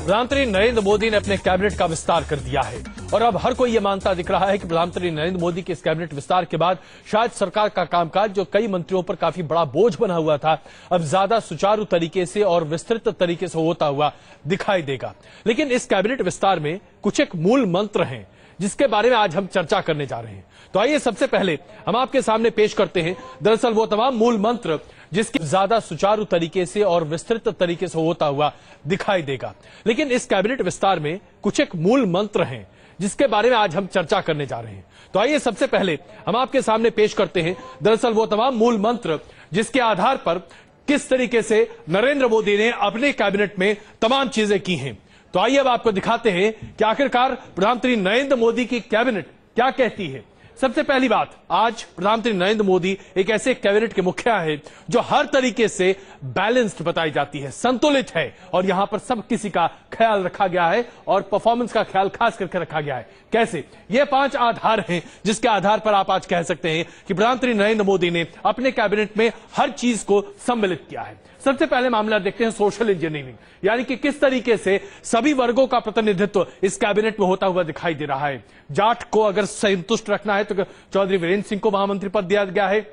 प्रधानमंत्री नरेंद्र मोदी ने अपने कैबिनेट का विस्तार कर दिया है और अब हर कोई ये मानता दिख रहा है कि प्रधानमंत्री नरेंद्र मोदी के इस कैबिनेट विस्तार के बाद शायद सरकार का कामकाज, जो कई मंत्रियों पर काफी बड़ा बोझ बना हुआ था, अब ज्यादा सुचारू तरीके से और विस्तृत तरीके से होता हुआ दिखाई देगा। लेकिन इस कैबिनेट विस्तार में कुछ एक मूल मंत्र हैं जिसके बारे में आज हम चर्चा करने जा रहे हैं। तो आइए सबसे पहले हम आपके सामने पेश करते हैं दरअसल वो तमाम मूल मंत्र जिसके ज्यादा सुचारू तरीके से और विस्तृत तरीके से होता हुआ दिखाई देगा। लेकिन इस कैबिनेट विस्तार में कुछ एक मूल मंत्र हैं जिसके बारे में आज हम चर्चा करने जा रहे हैं। तो आइए सबसे पहले हम आपके सामने पेश करते हैं दरअसल वो तमाम मूल मंत्र जिसके आधार पर किस तरीके से नरेंद्र मोदी ने अपने कैबिनेट में तमाम चीजें की हैं। तो आइए अब आपको दिखाते हैं कि आखिरकार प्रधानमंत्री नरेंद्र मोदी की कैबिनेट क्या कहती है। सबसे पहली बात, आज प्रधानमंत्री नरेंद्र मोदी एक ऐसे कैबिनेट के मुखिया है जो हर तरीके से बैलेंस्ड बताई जाती है, संतुलित है और यहां पर सब किसी का ख्याल रखा गया है और परफॉर्मेंस का ख्याल खास करके रखा गया है। कैसे? ये 5 आधार हैं जिसके आधार पर आप आज कह सकते हैं कि प्रधानमंत्री नरेंद्र मोदी ने अपने कैबिनेट में हर चीज को सम्मिलित किया है। सबसे पहले मामला देखते हैं सोशल इंजीनियरिंग, यानी कि किस तरीके से सभी वर्गों का प्रतिनिधित्व इस कैबिनेट में होता हुआ दिखाई दे रहा है। जाट को अगर संतुष्ट रखना है तो चौधरी वीरेंद्र सिंह को महामंत्री पद दिया गया है।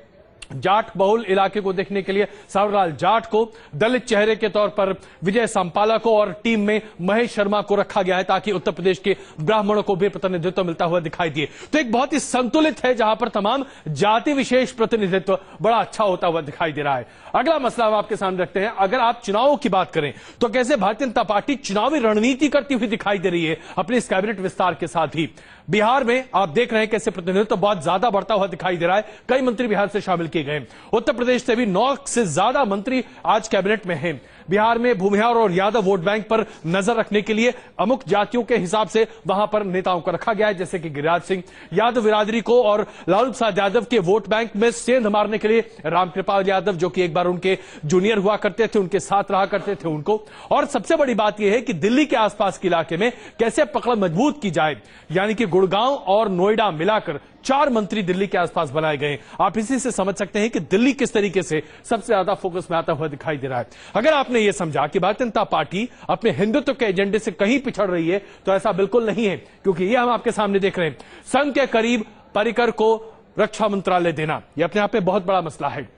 जाट बहुल इलाके को देखने के लिए सावरलाल जाट को, दलित चेहरे के तौर पर विजय सांपाला को और टीम में महेश शर्मा को रखा गया है ताकि उत्तर प्रदेश के ब्राह्मणों को भी प्रतिनिधित्व मिलता हुआ दिखाई दिए। तो एक बहुत ही संतुलित है जहां पर तमाम जाति विशेष प्रतिनिधित्व बड़ा अच्छा होता हुआ दिखाई दे रहा है। अगला मसला हम आपके सामने रखते हैं। अगर आप चुनावों की बात करें तो कैसे भारतीय जनता पार्टी चुनावी रणनीति करती हुई दिखाई दे रही है अपने इस कैबिनेट विस्तार के साथ ही। बिहार में आप देख रहे हैं कैसे प्रतिनिधित्व बहुत ज्यादा बढ़ता हुआ दिखाई दे रहा है, कई मंत्री बिहार से शामिल किए गए। उत्तर प्रदेश से भी 9 से ज्यादा मंत्री आज कैबिनेट में हैं। बिहार में भूमिहार और यादव वोट बैंक पर नजर रखने के लिए अमुक जातियों के हिसाब से वहां पर नेताओं को रखा गया है, जैसे कि गिरिराज सिंह यादव बिरादरी को, और लालू प्रसाद यादव के वोट बैंक में सेंध मारने के लिए रामकृपाल यादव, जो कि एक बार उनके जूनियर हुआ करते थे, उनके साथ रहा करते थे, उनको। और सबसे बड़ी बात यह है कि दिल्ली के आसपास के इलाके में कैसे पकड़ मजबूत की जाए, यानी कि गुड़गांव और नोएडा मिलाकर 4 मंत्री दिल्ली के आसपास बनाए गए। आप इसी से समझ सकते हैं कि दिल्ली किस तरीके से सबसे ज्यादा फोकस में आता हुआ दिखाई दे रहा है। अगर आपने यह समझा कि भारतीय जनता पार्टी अपने हिंदुत्व के एजेंडे से कहीं पिछड़ रही है तो ऐसा बिल्कुल नहीं है, क्योंकि यह हम आपके सामने देख रहे हैं। संघ के करीब पर्रिकर को रक्षा मंत्रालय देना यह अपने आप में बहुत बड़ा मसला है।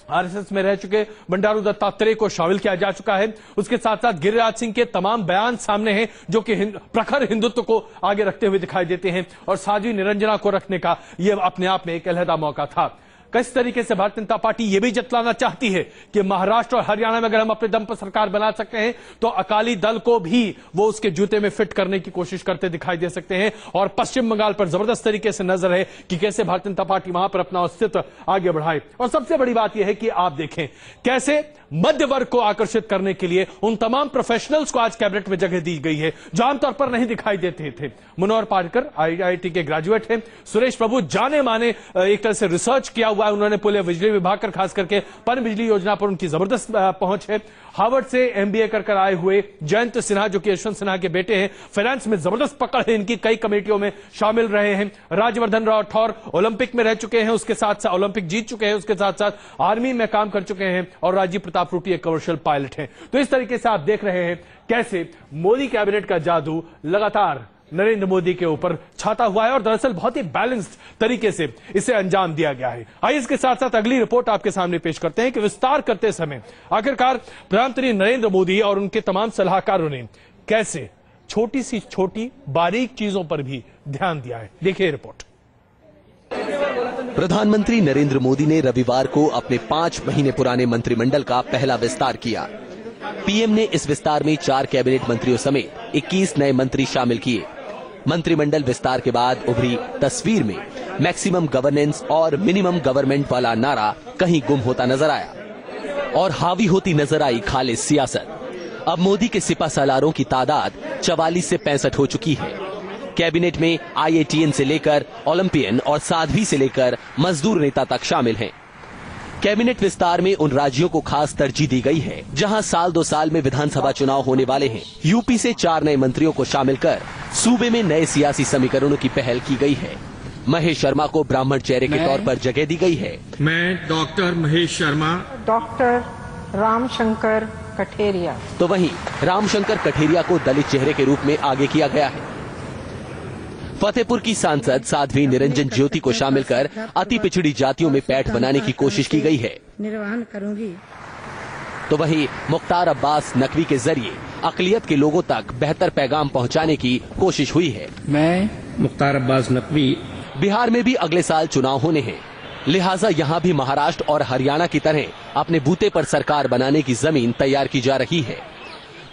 आरएसएस में रह चुके बंडारू दत्तात्रेय को शामिल किया जा चुका है। उसके साथ साथ गिरिराज सिंह के तमाम बयान सामने हैं जो कि प्रखर हिंदुत्व को आगे रखते हुए दिखाई देते हैं, और साध्वी निरंजना को रखने का यह अपने आप में एक अलहदा मौका था। किस तरीके से भारतीय जनता पार्टी यह भी जतलाना चाहती है कि महाराष्ट्र और हरियाणा में अगर हम अपने दम पर सरकार बना सकते हैं तो अकाली दल को भी वो उसके जूते में फिट करने की कोशिश करते दिखाई दे सकते हैं। और पश्चिम बंगाल पर जबरदस्त तरीके से नजर है कि कैसे भारतीय जनता पार्टी वहां पर अपना अस्तित्व आगे बढ़ाए। और सबसे बड़ी बात यह है कि आप देखें कैसे मध्य वर्ग को आकर्षित करने के लिए उन तमाम प्रोफेशनल्स को आज कैबिनेट में जगह दी गई है जो आमतौर पर नहीं दिखाई देते थे। मनोहर पार्कर आईआईटी के ग्रेजुएट हैं। सुरेश प्रभु जाने माने एक तरह से रिसर्च किया हुआ है उन्होंने पूरे बिजली विभाग कर, खास करके पन बिजली योजना पर उनकी जबरदस्त पहुंच है। हार्वर्ड से एमबीए कर आए हुए जयंत सिन्हा, जो कि यशवंत सिन्हा के बेटे हैं, फाइनेंस में जबरदस्त पकड़ है इनकी, कई कमेटियों में शामिल रहे हैं। राज्यवर्धन राठौर ओलंपिक में रह चुके हैं, उसके साथ साथ ओलंपिक जीत चुके हैं, उसके साथ साथ आर्मी में काम कर चुके हैं, और राजीव प्रताप रूटी एक कमर्शियल पायलट हैं। तो इस तरीके से आप देख रहे हैं कैसे मोदी कैबिनेट का जादू लगातार नरेंद्र मोदी के ऊपर छाता हुआ है और दरअसल बहुत ही बैलेंस्ड तरीके से इसे अंजाम दिया गया है। आइए इसके साथ साथ अगली रिपोर्ट आपके सामने पेश करते हैं कि विस्तार करते समय आखिरकार प्रधानमंत्री नरेंद्र मोदी और उनके तमाम सलाहकारों ने कैसे छोटी सी छोटी बारीक चीजों पर भी ध्यान दिया है। देखिए रिपोर्ट। प्रधानमंत्री नरेंद्र मोदी ने रविवार को अपने 5 महीने पुराने मंत्रिमंडल का पहला विस्तार किया। पीएम ने इस विस्तार में 4 कैबिनेट मंत्रियों समेत 21 नए मंत्री शामिल किए। मंत्रिमंडल विस्तार के बाद उभरी तस्वीर में मैक्सिमम गवर्नेंस और मिनिमम गवर्नमेंट वाला नारा कहीं गुम होता नजर आया और हावी होती नजर आई खालिद सियासत। अब मोदी के सिपहसालारों की तादाद 44 से 65 हो चुकी है। कैबिनेट में आईआईटीएन से लेकर ओलंपियन और साध्वी से लेकर मजदूर नेता तक शामिल हैं। कैबिनेट विस्तार में उन राज्यों को खास तरजीह दी गई है जहां साल 2 साल में विधानसभा चुनाव होने वाले हैं। यूपी से 4 नए मंत्रियों को शामिल कर सूबे में नए सियासी समीकरणों की पहल की गई है। महेश शर्मा को ब्राह्मण चेहरे के तौर पर जगह दी गई है। मैं डॉक्टर महेश शर्मा, डॉक्टर राम शंकर कठेरिया। तो वहीं रामशंकर कठेरिया को दलित चेहरे के रूप में आगे किया गया है। फतेहपुर की सांसद साध्वी निरंजन ज्योति को शामिल कर अति पिछड़ी जातियों में पैठ बनाने की कोशिश की गई है। निर्वहन करूंगी। तो वहीं मुख्तार अब्बास नकवी के जरिए अकलियत के लोगों तक बेहतर पैगाम पहुंचाने की कोशिश हुई है। मैं मुख्तार अब्बास नकवी। बिहार में भी अगले साल चुनाव होने हैं, लिहाजा यहां भी महाराष्ट्र और हरियाणा की तरह अपने बूते पर सरकार बनाने की जमीन तैयार की जा रही है।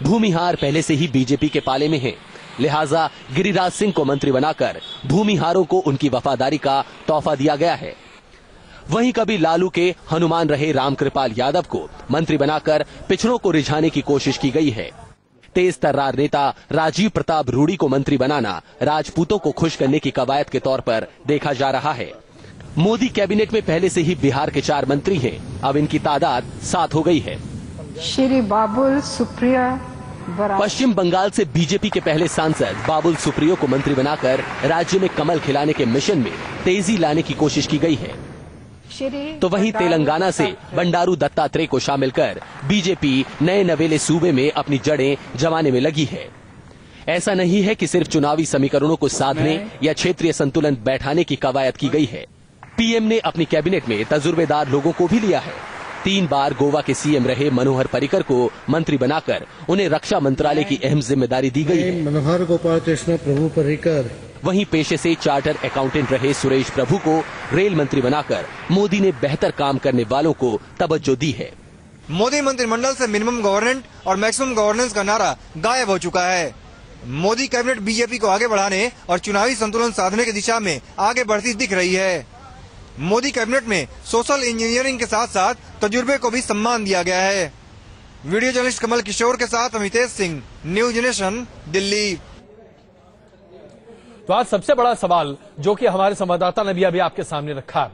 भूमिहार पहले से ही बीजेपी के पाले में है, लिहाजा गिरिराज सिंह को मंत्री बनाकर भूमिहारों को उनकी वफादारी का तोहफा दिया गया है। वहीं कभी लालू के हनुमान रहे रामकृपाल यादव को मंत्री बनाकर पिछड़ों को रिझाने की कोशिश की गई है। तेज तर्रार नेता राजीव प्रताप रूडी को मंत्री बनाना राजपूतों को खुश करने की कवायद के तौर पर देखा जा रहा है। मोदी कैबिनेट में पहले से ही बिहार के 4 मंत्री हैं, अब इनकी तादाद 7 हो गई है। श्री बाबुल सुप्रिया। पश्चिम बंगाल से बीजेपी के पहले सांसद बाबुल सुप्रियो को मंत्री बनाकर राज्य में कमल खिलाने के मिशन में तेजी लाने की कोशिश की गई है। तो वहीं तेलंगाना से बंडारू दत्तात्रेय को शामिल कर बीजेपी नए नवेले सूबे में अपनी जड़ें जमाने में लगी है। ऐसा नहीं है कि सिर्फ चुनावी समीकरणों को साधने या क्षेत्रीय संतुलन बैठाने की कवायद की गई है। पीएम ने अपनी कैबिनेट में तजुर्बेदार लोगों को भी लिया है। 3 बार गोवा के सीएम रहे मनोहर पर्रिकर को मंत्री बनाकर उन्हें रक्षा मंत्रालय की अहम जिम्मेदारी दी गई है। मनोहर गोपाल कृष्ण प्रभु पर्रिकर। वहीं पेशे से चार्टर अकाउंटेंट रहे सुरेश प्रभु को रेल मंत्री बनाकर मोदी ने बेहतर काम करने वालों को तवज्जो दी है। मोदी मंत्रिमंडल से मिनिमम गवर्नेंस और मैक्सिमम गवर्नेंस का नारा गायब हो चुका है। मोदी कैबिनेट बीजेपी को आगे बढ़ाने और चुनावी संतुलन साधने की दिशा में आगे बढ़ती दिख रही है। मोदी कैबिनेट में सोशल इंजीनियरिंग के साथ साथ तजुर्बे को भी सम्मान दिया गया है। वीडियो जर्नलिस्ट कमल किशोर के साथ अमितेश सिंह, न्यूज नेशन, दिल्ली। तो आज सबसे बड़ा सवाल जो कि हमारे संवाददाता ने भी अभी आपके सामने रखा,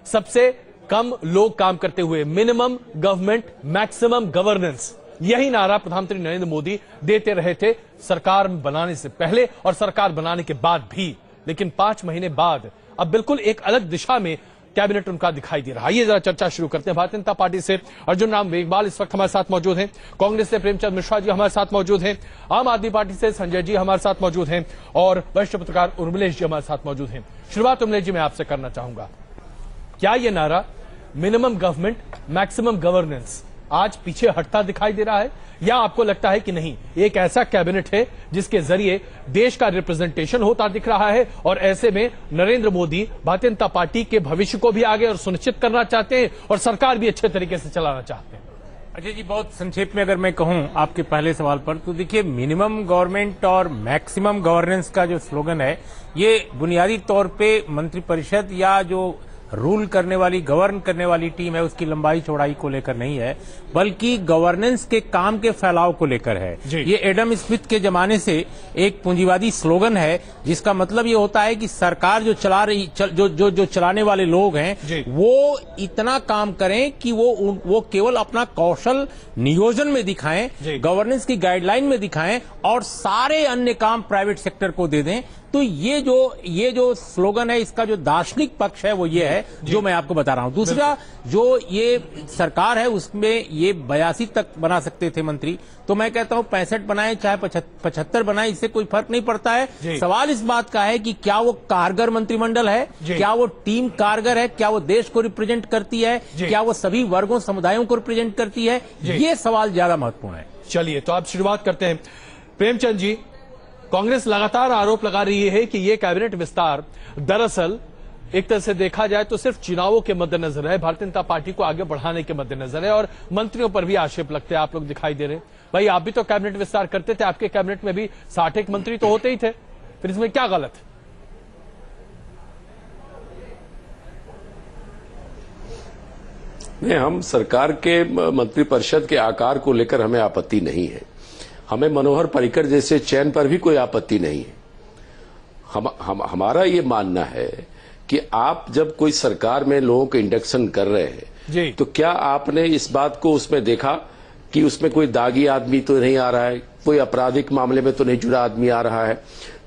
सबसे कम लोग काम करते हुए मिनिमम गवर्नमेंट मैक्सिमम गवर्नेंस, यही नारा प्रधानमंत्री नरेंद्र मोदी देते रहे थे सरकार बनाने से पहले और सरकार बनाने के बाद भी। लेकिन 5 महीने बाद अब बिल्कुल एक अलग दिशा में कैबिनेट उनका दिखाई दे रहा है। ये जरा चर्चा शुरू करते हैं। भारतीय जनता पार्टी से अर्जुन राम मेघवाल इस वक्त हमारे साथ मौजूद हैं, कांग्रेस से प्रेमचंद मिश्रा जी हमारे साथ मौजूद हैं, आम आदमी पार्टी से संजय जी हमारे साथ मौजूद हैं और वरिष्ठ पत्रकार उर्मिलेश जी हमारे साथ मौजूद हैं। शुरुआत उर्मिलेश जी मैं आपसे करना चाहूंगा, क्या ये नारा मिनिमम गवर्नमेंट मैक्सिमम गवर्नेंस आज पीछे हटता दिखाई दे रहा है, या आपको लगता है कि नहीं एक ऐसा कैबिनेट है जिसके जरिए देश का रिप्रेजेंटेशन होता दिख रहा है और ऐसे में नरेंद्र मोदी भारतीय जनता पार्टी के भविष्य को भी आगे और सुनिश्चित करना चाहते हैं और सरकार भी अच्छे तरीके से चलाना चाहते हैं? अजय जी, बहुत संक्षेप में अगर मैं कहूं आपके पहले सवाल पर, तो देखिए मिनिमम गवर्नमेंट और मैक्सिमम गवर्नेंस का जो स्लोगन है, ये बुनियादी तौर पे मंत्रिपरिषद या जो रूल करने वाली गवर्न करने वाली टीम है उसकी लंबाई चौड़ाई को लेकर नहीं है, बल्कि गवर्नेंस के काम के फैलाव को लेकर है। ये एडम स्मिथ के जमाने से एक पूंजीवादी स्लोगन है जिसका मतलब ये होता है कि सरकार जो चला रही जो चलाने वाले लोग हैं वो इतना काम करें कि वो केवल अपना कौशल नियोजन में दिखाएं, गवर्नेंस की गाइडलाइन में दिखाएं और सारे अन्य काम प्राइवेट सेक्टर को दे दें। तो ये जो स्लोगन है, इसका जो दार्शनिक पक्ष है वो ये है जो मैं आपको बता रहा हूं। दूसरा, जो ये सरकार है उसमें ये 82 तक बना सकते थे मंत्री, तो मैं कहता हूं 65 बनाए चाहे 75 बनाए, इससे कोई फर्क नहीं पड़ता है। सवाल इस बात का है कि क्या वो कारगर मंत्रिमंडल है, क्या वो टीम कारगर है, क्या वो देश को रिप्रेजेंट करती है, क्या वो सभी वर्गों समुदायों को रिप्रेजेंट करती है, ये सवाल ज्यादा महत्वपूर्ण है। चलिए तो आप शुरुआत करते हैं। प्रेमचंद जी, कांग्रेस लगातार आरोप लगा रही है कि यह कैबिनेट विस्तार दरअसल एक तरह से देखा जाए तो सिर्फ चुनावों के मद्देनजर है, भारतीय जनता पार्टी को आगे बढ़ाने के मद्देनजर है और मंत्रियों पर भी आक्षेप लगते हैं। आप लोग दिखाई दे रहे हैं, भाई आप भी तो कैबिनेट विस्तार करते थे, आपके कैबिनेट में भी 60 मंत्री तो होते ही थे, फिर इसमें क्या गलत? नहीं, हम सरकार के मंत्रिपरिषद के आकार को लेकर हमें आपत्ति नहीं है। हमें मनोहर पर्रिकर जैसे चयन पर भी कोई आपत्ति नहीं है। हमारा ये मानना है कि आप जब कोई सरकार में लोगों को इंडक्शन कर रहे हैं तो क्या आपने इस बात को उसमें देखा कि उसमें कोई दागी आदमी तो नहीं आ रहा है, कोई आपराधिक मामले में तो नहीं जुड़ा आदमी आ रहा है।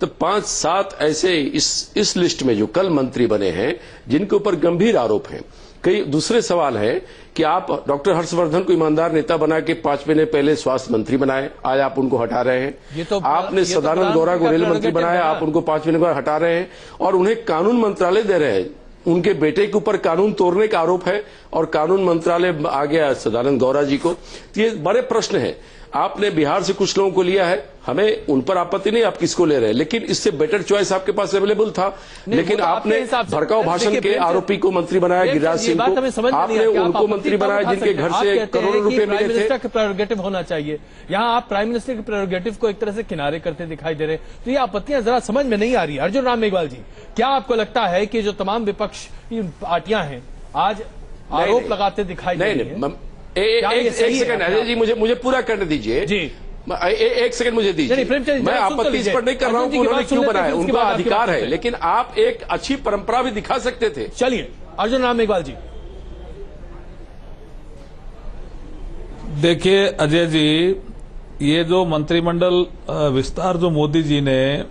तो 5-7 ऐसे इस लिस्ट में जो कल मंत्री बने हैं जिनके ऊपर गंभीर आरोप हैं, कई दूसरे सवाल है कि आप डॉक्टर हर्षवर्धन को ईमानदार नेता बना के 5 महीने पहले स्वास्थ्य मंत्री बनाए, आज आप उनको हटा रहे हैं। आपने सदानंद गौड़ा को रेल मंत्री बनाया, आप उनको 5 महीने बाद हटा रहे हैं और उन्हें कानून मंत्रालय दे रहे हैं। उनके बेटे के ऊपर कानून तोड़ने का आरोप है और कानून मंत्रालय आ गया सदानंद गौड़ा जी को। तो ये बड़े प्रश्न है। आपने बिहार से कुछ लोगों को लिया है, हमें उन पर आपत्ति नहीं, आप किसको ले रहे हैं, लेकिन इससे बेटर चॉइस आपके पास अवेलेबल था। लेकिन आपने भड़काऊ भाषण के आरोपी को मंत्री बनाया, गिरिराज सिंह को, आपने उनको मंत्री बनाया जिनके घर से करोड़ों रुपए मिले थे। मिनिस्टर का प्रेरोगेटिव होना चाहिए, यहाँ आप प्राइम मिनिस्टर के प्रेरोगेटिव को एक तरह से किनारे करते दिखाई दे रहे, तो ये आपत्तियां जरा समझ में नहीं आ रही। अर्जुन राम मेघवाल जी, क्या आपको लगता है कि जो तमाम विपक्ष पार्टियां हैं आज आरोप लगाते दिखाई दे रही हैं? एक सेकंड अजय जी, मुझे पूरा करने दीजिए जी। एक सेकंड मुझे दीजिए। मैं आपत्ति इस पर नहीं कर रहा हूं कि उन्होंने क्यों बनाया, उनका अधिकार है, लेकिन आप एक अच्छी परंपरा भी दिखा सकते थे। चलिए अर्जुन राम मेघवाल जी। देखिए अजय जी, ये जो मंत्रिमंडल विस्तार जो मोदी जी ने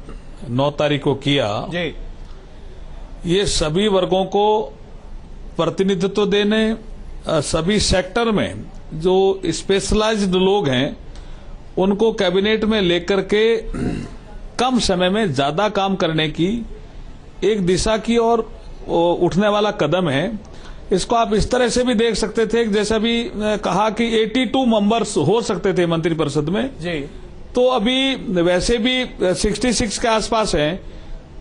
9 तारीख को किया जी, ये सभी वर्गों को प्रतिनिधित्व देने, सभी सेक्टर में जो स्पेशलाइज्ड लोग हैं उनको कैबिनेट में लेकर के कम समय में ज्यादा काम करने की एक दिशा की ओर उठने वाला कदम है। इसको आप इस तरह से भी देख सकते थे, जैसा भी कहा कि 82 मेंबर्स हो सकते थे मंत्रिपरिषद में जी, तो अभी वैसे भी 66 के आसपास हैं,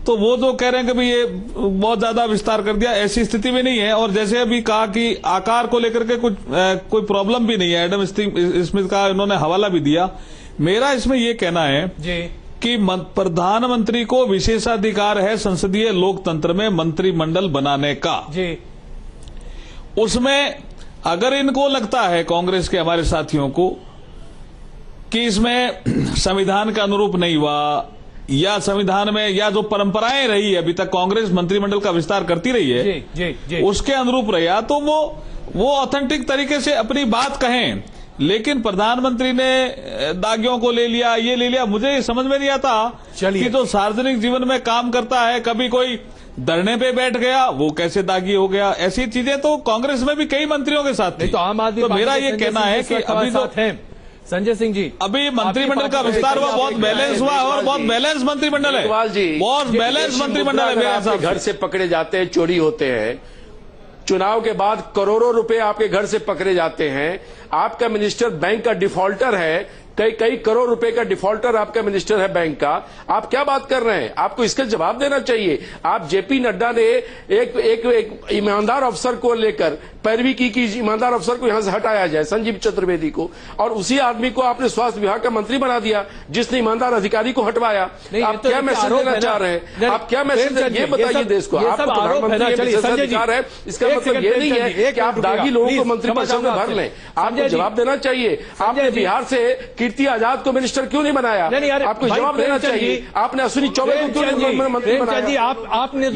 तो वो जो कह रहे हैं कि भाई ये बहुत ज्यादा विस्तार कर दिया, ऐसी स्थिति में नहीं है। और जैसे अभी कहा कि आकार को लेकर के कोई प्रॉब्लम भी नहीं है, एडम स्मिथ का इन्होंने हवाला भी दिया। मेरा इसमें ये कहना है जी कि प्रधानमंत्री को विशेषाधिकार है संसदीय लोकतंत्र में मंत्रिमंडल बनाने का जी। उसमें अगर इनको लगता है, कांग्रेस के हमारे साथियों को, कि इसमें संविधान के अनुरूप नहीं हुआ या संविधान में या जो परंपराएं रही है अभी तक कांग्रेस मंत्रिमंडल का विस्तार करती रही है जी, जी, जी, उसके अनुरूप रहा, तो वो ऑथेंटिक तरीके से अपनी बात कहें। लेकिन प्रधानमंत्री ने दागियों को ले लिया, ये ले लिया, मुझे समझ में नहीं आता कि जो सार्वजनिक जीवन में काम करता है, कभी कोई धरने पे बैठ गया, वो कैसे दागी हो गया। ऐसी चीजें तो कांग्रेस में भी कई मंत्रियों के साथ थी। तो आम आदमी, तो मेरा ये कहना है कि अभी जो संजय सिंह जी, अभी मंत्रिमंडल का विस्तार हुआ, बहुत बैलेंस हुआ और बहुत बैलेंस मंत्रिमंडल है, बहुत बैलेंस मंत्रिमंडल है। मेरे हिसाब से घर से पकड़े जाते हैं, चोरी होते हैं, चुनाव के बाद करोड़ों रुपए आपके घर से पकड़े जाते हैं, आपका मिनिस्टर बैंक का डिफॉल्टर है, कई करोड़ रुपए का डिफॉल्टर आपका मिनिस्टर है बैंक का, आप क्या बात कर रहे हैं? आपको इसका जवाब देना चाहिए। आप जेपी नड्डा ने एक ईमानदार अफसर को लेकर पैरवी की कि ईमानदार अफसर को यहां से हटाया जाए, संजीव चतुर्वेदी को, और उसी आदमी को आपने स्वास्थ्य विभाग का मंत्री बना दिया जिसने ईमानदार अधिकारी को हटवाया। आप क्या मैसेज देना चाह रहे हैं? आप क्या मैसेज, ये बताइए देश को। आपको प्रधानमंत्री विशेषाधिकार है, इसका मतलब ये नहीं है कि आप दागी लोगों को मंत्रिपरिषद में भर लें। आपको जवाब देना चाहिए। आपने बिहार से कीर्ति आजाद को मिनिस्टर क्यों नहीं बनाया? आपको जवाब देना चाहिए। आपने अश्विनी चौबे को क्यों नहीं मंत्री बनाया? आपने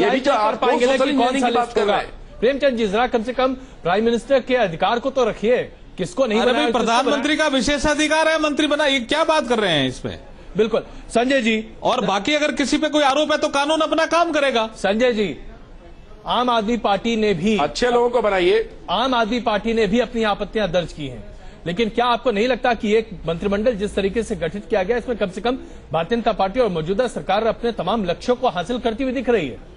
बात कर रहा है प्रेमचंद जी, जरा कम से कम प्राइम मिनिस्टर के अधिकार को तो रखिए, किसको नहीं बनाया? प्रधानमंत्री का विशेषाधिकार है मंत्री बना, ये क्या बात कर रहे हैं इसमें? बिल्कुल संजय जी। और बाकी अगर किसी पे कोई आरोप है तो कानून अपना काम करेगा। संजय जी, आम आदमी पार्टी ने भी, अच्छे लोगों को बनाइए, आम आदमी पार्टी ने भी अपनी आपत्तियां दर्ज की हैं, लेकिन क्या आपको नहीं लगता कि एक मंत्रिमंडल जिस तरीके से गठित किया गया, इसमें कम से कम भारतीय जनता पार्टी और मौजूदा सरकार अपने तमाम लक्ष्यों को हासिल करती हुई दिख रही है?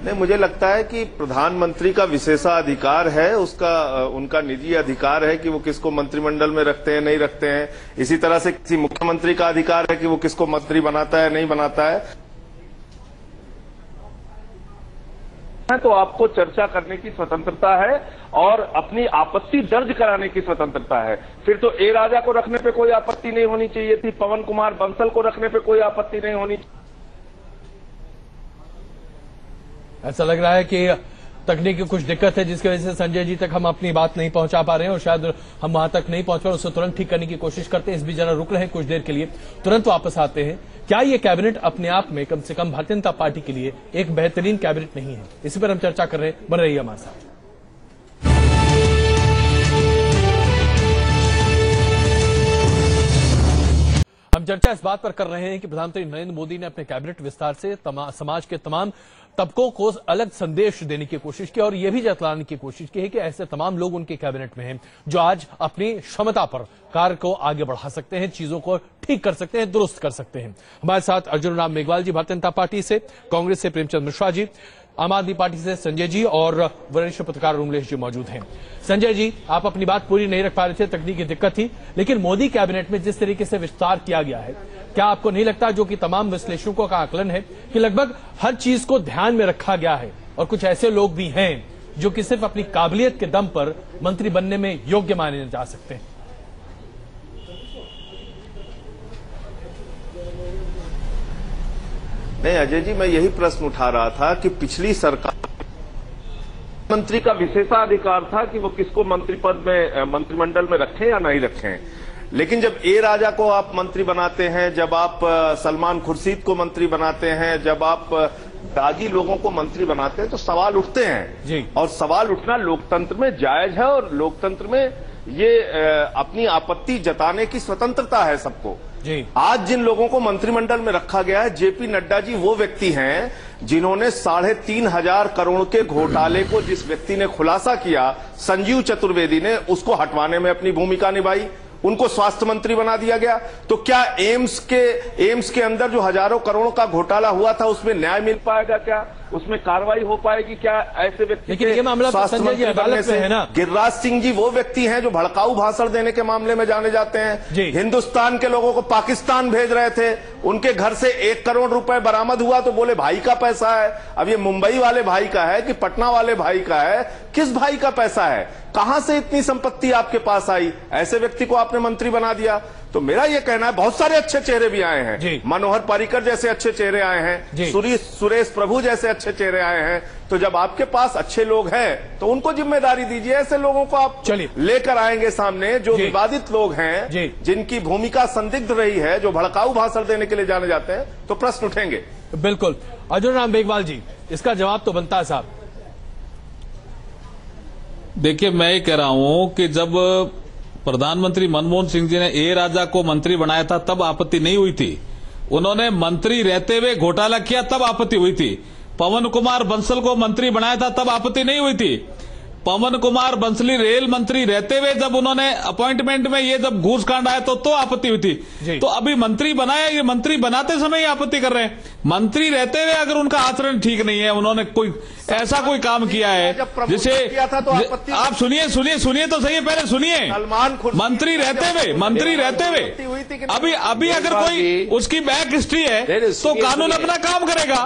नहीं, मुझे लगता है कि प्रधानमंत्री का विशेषाधिकार है, उनका निजी अधिकार है कि वो किसको मंत्रिमंडल में रखते हैं, नहीं रखते हैं। इसी तरह से किसी मुख्यमंत्री का अधिकार है कि वो किसको मंत्री बनाता है, नहीं बनाता है। तो आपको चर्चा करने की स्वतंत्रता है और अपनी आपत्ति दर्ज कराने की स्वतंत्रता है। फिर तो ए राजा को रखने पे कोई आपत्ति नहीं होनी चाहिए थी, पवन कुमार बंसल को रखने पे कोई आपत्ति नहीं होनी। ऐसा लग रहा है कि तकनीक की कुछ दिक्कत है जिसकी वजह से संजय जी तक हम अपनी बात नहीं पहुंचा पा रहे हैं और शायद हम वहां तक नहीं पहुंच पा रहे, उसको तुरंत ठीक करने की कोशिश करते हैं। इस बीच जरा रुक रहे हैं कुछ देर के लिए, तुरंत वापस आते हैं। क्या ये कैबिनेट अपने आप में कम से कम भारतीय जनता पार्टी के लिए एक बेहतरीन कैबिनेट नहीं है? इसी पर हम चर्चा कर रहे हैं, बन रही है हमारे साथ। हम चर्चा इस बात पर कर रहे हैं कि प्रधानमंत्री नरेंद्र मोदी ने अपने कैबिनेट विस्तार से समाज के तमाम तबकों को अलग संदेश देने की कोशिश की और यह भी जतलाने की कोशिश की है कि ऐसे तमाम लोग उनके कैबिनेट में हैं जो आज अपनी क्षमता पर कार्य को आगे बढ़ा सकते हैं, चीजों को ठीक कर सकते हैं, दुरुस्त कर सकते हैं। हमारे साथ अर्जुन राम मेघवाल जी भारतीय जनता पार्टी से, कांग्रेस से प्रेमचंद मिश्रा जी, आम आदमी पार्टी से संजय जी और वरिष्ठ पत्रकार उमलेश जी मौजूद हैं। संजय जी, आप अपनी बात पूरी नहीं रख पा रहे थे, तकनीकी दिक्कत थी, लेकिन मोदी कैबिनेट में जिस तरीके से विस्तार किया गया है, क्या आपको नहीं लगता, जो कि तमाम विश्लेषकों का आकलन है, कि लगभग हर चीज को ध्यान में रखा गया है और कुछ ऐसे लोग भी हैं जो कि सिर्फ अपनी काबिलियत के दम पर मंत्री बनने में योग्य माने जा सकते हैं? नहीं अजय जी, मैं यही प्रश्न उठा रहा था कि पिछली सरकार मंत्री का विशेषाधिकार था कि वो किसको मंत्री पद में मंत्रिमंडल में रखें या नहीं रखें। लेकिन जब ए राजा को आप मंत्री बनाते हैं, जब आप सलमान खुर्शीद को मंत्री बनाते हैं, जब आप दागी लोगों को मंत्री बनाते हैं, तो सवाल उठते हैं जी। और सवाल उठना लोकतंत्र में जायज है और लोकतंत्र में ये अपनी आपत्ति जताने की स्वतंत्रता है सबको जी। आज जिन लोगों को मंत्रिमंडल में रखा गया है, जेपी नड्डा जी वो व्यक्ति हैं जिन्होंने 3,500 करोड़ के घोटाले को जिस व्यक्ति ने खुलासा किया, संजीव चतुर्वेदी ने, उसको हटवाने में अपनी भूमिका निभाई, उनको स्वास्थ्य मंत्री बना दिया गया। तो क्या एम्स के अंदर जो हजारों करोड़ों का घोटाला हुआ था उसमें न्याय मिल पाएगा? क्या उसमें कार्रवाई हो पाएगी? क्या ऐसे व्यक्ति लेकिन ये मामला तो संजय जी अदालत में है ना। गिरिराज सिंह जी वो व्यक्ति हैं जो भड़काऊ भाषण देने के मामले में जाने जाते हैं, हिंदुस्तान के लोगों को पाकिस्तान भेज रहे थे, उनके घर से 1 करोड़ रुपए बरामद हुआ तो बोले भाई का पैसा है। अब ये मुंबई वाले भाई का है कि पटना वाले भाई का है, किस भाई का पैसा है? कहां से इतनी संपत्ति आपके पास आई? ऐसे व्यक्ति को आपने मंत्री बना दिया। तो मेरा ये कहना है, बहुत सारे अच्छे चेहरे भी आए हैं, मनोहर पर्रिकर जैसे अच्छे चेहरे आए हैं, सुरेश प्रभु जैसे अच्छे चेहरे आए हैं। तो जब आपके पास अच्छे लोग हैं तो उनको जिम्मेदारी दीजिए। ऐसे लोगों को आप लेकर आएंगे सामने जो विवादित लोग हैं, जिनकी भूमिका संदिग्ध रही है, जो भड़काऊ भाषण देने के लिए जाने जाते हैं, तो प्रश्न उठेंगे। बिल्कुल। अर्जुन राम मेघवाल जी, इसका जवाब तो बनता है साहब। देखिए, मैं ये कह रहा हूं कि जब प्रधानमंत्री मनमोहन सिंह जी ने ए राजा को मंत्री बनाया था तब आपत्ति नहीं हुई थी। उन्होंने मंत्री रहते हुए घोटाला किया तब आपत्ति हुई थी। पवन कुमार बंसल को मंत्री बनाया था तब आपत्ति नहीं हुई थी। पवन कुमार बंसली रेल मंत्री रहते हुए जब उन्होंने अपॉइंटमेंट में ये जब घूस कांड आया तो आपत्ति हुई थी। तो अभी मंत्री बनाया, ये मंत्री बनाते समय ही आपत्ति कर रहे हैं। मंत्री रहते हुए अगर उनका आचरण ठीक नहीं है, उन्होंने कोई ऐसा कोई काम किया है जिसे आप सुनिए तो सही है, पहले सुनिए। मंत्री रहते हुए अभी अगर कोई उसकी बैक हिस्ट्री है तो कानून अपना काम करेगा।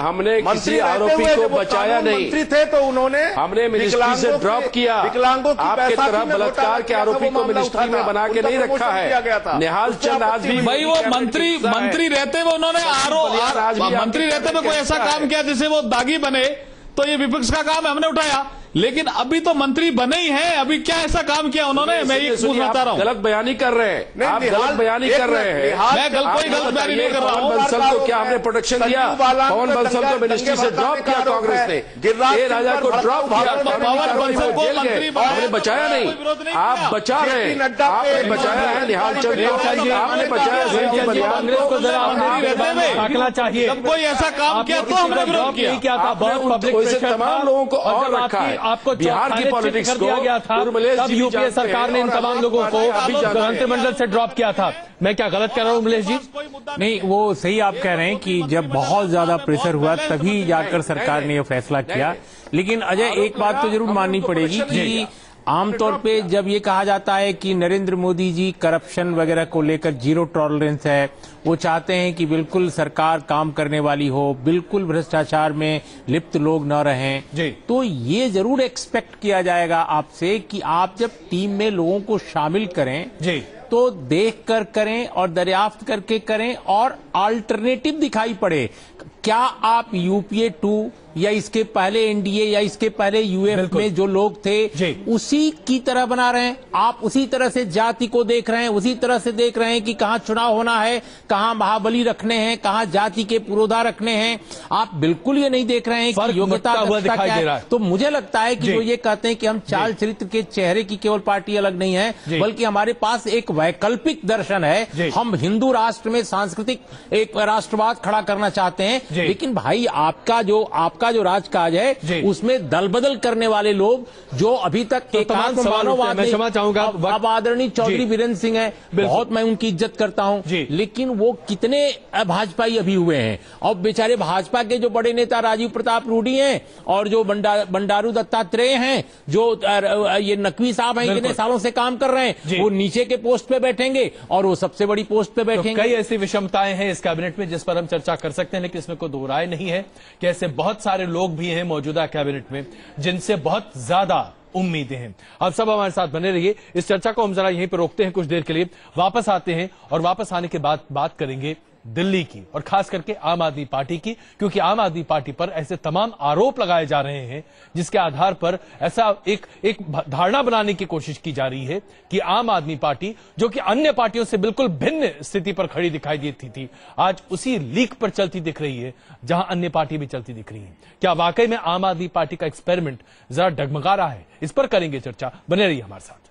हमने किसी आरोपी को बचाया नहीं, मंत्री थे तो उन्होंने हमने मिनिस्ट्री से ड्रॉप किया। विकलांगों आपके तरह बलत्कार के आरोपी को मिनिस्ट्री में बना के नहीं रखा है। निहाल चंद आज भी भाई वो मंत्री रहते हुए उन्होंने मंत्री रहते हुए कोई ऐसा काम किया जिसे वो दागी बने, तो ये विपक्ष का काम है, हमने उठाया। लेकिन अभी तो मंत्री बने ही हैं, अभी क्या ऐसा काम किया उन्होंने? मैं ये पूछना चाह रहा हूँ। गलत बयानी कर रहे हैं आप, गलत बयानी कर रहे हैं। मैं कोई गलत बयानी नहीं कर रहा हूँ। पवन बंसल को क्या हमने प्रोटेक्शन दिया? पवन बंसल को मिनिस्ट्री से ड्रॉप किया कांग्रेस ने, ए राजा को ड्रॉप किया, पवन बंसल को मंत्री हमने बचाया नहीं। आप बचा रहे हैं, आपने बचाया है निहाल चंद को, आपने बचाया कांग्रेस को जरा चाहिए। जब कोई ऐसा काम किया तो हमने विरोध किया था। बहुत पब्लिक तमाम लोगों को और रखा है। आपको बिहार की पॉलिटिक्स को दिया गया था, तब यूपीए सरकार ने इन तमाम लोगों को मंत्रिमंडल से ड्रॉप किया था। मैं क्या गलत कह रहा हूँ उमलेश जी? नहीं, वो सही आप कह रहे हैं कि जब बहुत ज्यादा प्रेशर हुआ तभी जाकर सरकार ने यह फैसला किया। लेकिन अजय, एक बात तो जरूर माननी पड़ेगी कि आमतौर पे जब ये कहा जाता है कि नरेंद्र मोदी जी करप्शन वगैरह को लेकर जीरो टॉलरेंस है, वो चाहते हैं कि बिल्कुल सरकार काम करने वाली हो, बिल्कुल भ्रष्टाचार में लिप्त लोग न रहें, तो ये जरूर एक्सपेक्ट किया जाएगा आपसे कि आप जब टीम में लोगों को शामिल करें तो देख कर करें और दरियाफ्त करके करें और अल्टरनेटिव दिखाई पड़े। क्या आप यूपीए 2 या इसके पहले एनडीए या इसके पहले यूएफ में जो लोग थे उसी की तरह बना रहे हैं। आप उसी तरह से जाति को देख रहे हैं, उसी तरह से देख रहे हैं कि कहां चुनाव होना है, कहां महाबली रखने हैं, कहां जाति के पुरोधा रखने हैं। आप बिल्कुल ये नहीं देख रहे हैं कि योग्यता क्या है। तो मुझे लगता है कि जो ये कहते हैं कि हम चाल चरित्र के चेहरे की केवल पार्टी अलग नहीं है, बल्कि हमारे पास एक वैकल्पिक दर्शन है। हम हिंदू राष्ट्र में सांस्कृतिक एक राष्ट्रवाद खड़ा करना चाहते हैं, लेकिन भाई आपका जो राजकाज है उसमें दल बदल करने वाले लोग जो अभी तक एक मानववाद, मैं क्षमा चाहूंगा, अब आदरणीय चौधरी वीरेंद्र सिंह है, बहुत मैं उनकी इज्जत करता हूं, लेकिन वो कितने भाजपाई अभी हुए हैं। और बेचारे भाजपा के जो बड़े नेता राजीव प्रताप रूडी हैं और जो बंडारू दत्तात्रेय हैं, जो ये नकवी साहब हैं, कितने सालों से काम कर रहे हैं, वो नीचे के पोस्ट पे बैठेंगे और वो सबसे बड़ी पोस्ट पे बैठेंगे। कई ऐसी विषमताएं हैं इस कैबिनेट में जिस पर हम चर्चा कर सकते हैं, लेकिन इसमें कोई दो राय नहीं है कि ऐसे बहुत सारे लोग भी हैं मौजूदा कैबिनेट में जिनसे बहुत ज्यादा उम्मीदें हैं। आप सब हमारे साथ बने रहिए। इस चर्चा को हम जरा यहीं पर रोकते हैं कुछ देर के लिए, वापस आते हैं और वापस आने के बाद बात करेंगे दिल्ली की और खास करके आम आदमी पार्टी की, क्योंकि आम आदमी पार्टी पर ऐसे तमाम आरोप लगाए जा रहे हैं जिसके आधार पर ऐसा एक धारणा बनाने की कोशिश की जा रही है कि आम आदमी पार्टी, जो कि अन्य पार्टियों से बिल्कुल भिन्न स्थिति पर खड़ी दिखाई देती थी, आज उसी लीक पर चलती दिख रही है जहां अन्य पार्टी भी चलती दिख रही है। क्या वाकई में आम आदमी पार्टी का एक्सपेरिमेंट जरा डगमगा रहा है? इस पर करेंगे चर्चा, बने रहिए हमारे साथ।